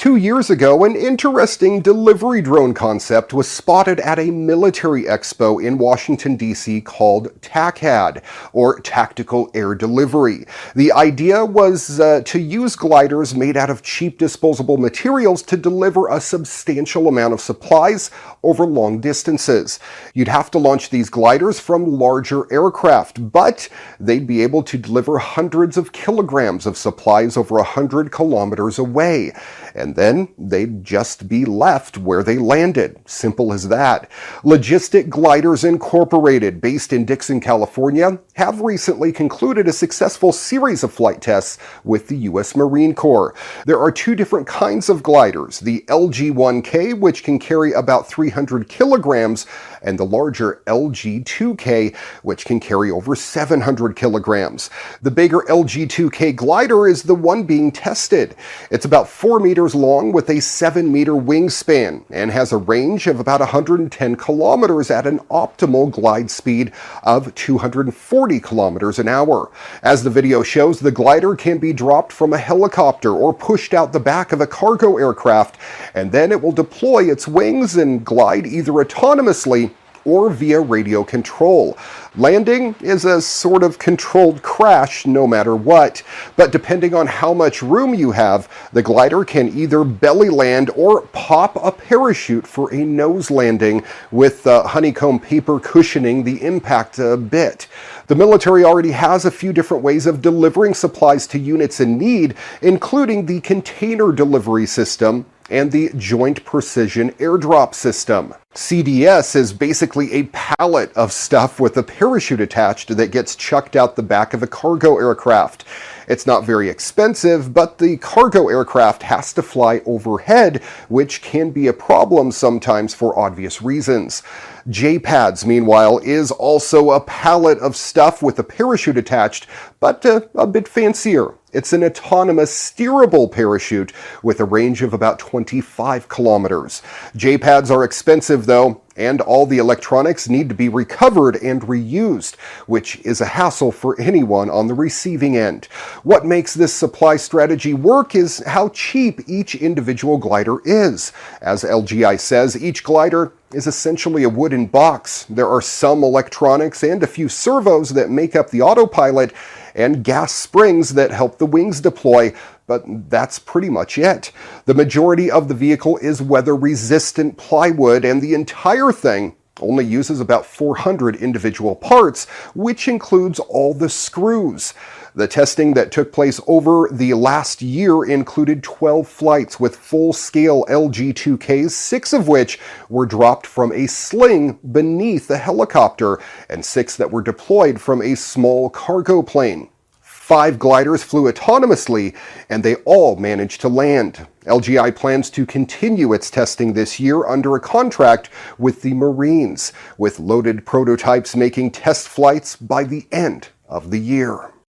2 years ago, an interesting delivery drone concept was spotted at a military expo in Washington, D.C. called TACAD, or Tactical Air Delivery. The idea was to use gliders made out of cheap disposable materials to deliver a substantial amount of supplies over long distances. You'd have to launch these gliders from larger aircraft, but they'd be able to deliver hundreds of kilograms of supplies over 100 kilometers away. And then they'd just be left where they landed. Simple as that. Logistic Gliders Incorporated, based in Dixon, California, have recently concluded a successful series of flight tests with the U.S. Marine Corps. There are two different kinds of gliders, the LG-1K, which can carry about 300 kilograms, and the larger LG-2K, which can carry over 700 kilograms. The bigger LG-2K glider is the one being tested. It's about 4 meters long with a 7-meter wingspan and has a range of about 110 kilometers at an optimal glide speed of 240 kilometers an hour. As the video shows, the glider can be dropped from a helicopter or pushed out the back of a cargo aircraft, and then it will deploy its wings and glide either autonomously or via radio control. Landing is a sort of controlled crash no matter what, but depending on how much room you have, the glider can either belly land or pop a parachute for a nose landing with honeycomb paper cushioning the impact a bit. The military already has a few different ways of delivering supplies to units in need, including the container delivery system and the Joint Precision Airdrop System. CDS is basically a pallet of stuff with a parachute attached that gets chucked out the back of a cargo aircraft. It's not very expensive, but the cargo aircraft has to fly overhead, which can be a problem sometimes for obvious reasons. JPADS, meanwhile, is also a pallet of stuff with a parachute attached, but a bit fancier. It's an autonomous steerable parachute with a range of about 25 kilometers. JPADS are expensive though, and all the electronics need to be recovered and reused, which is a hassle for anyone on the receiving end. What makes this supply strategy work is how cheap each individual glider is. As LGI says, each glider is essentially a wooden box. There are some electronics and a few servos that make up the autopilot, and gas springs that help the wings deploy, but that's pretty much it. The majority of the vehicle is weather-resistant plywood, and the entire thing only uses about 400 individual parts, which includes all the screws. The testing that took place over the last year included 12 flights with full-scale LG-2Ks, 6 of which were dropped from a sling beneath a helicopter, and 6 that were deployed from a small cargo plane. 5 gliders flew autonomously, and they all managed to land. LGI plans to continue its testing this year under a contract with the Marines, with loaded prototypes making test flights by the end of the year.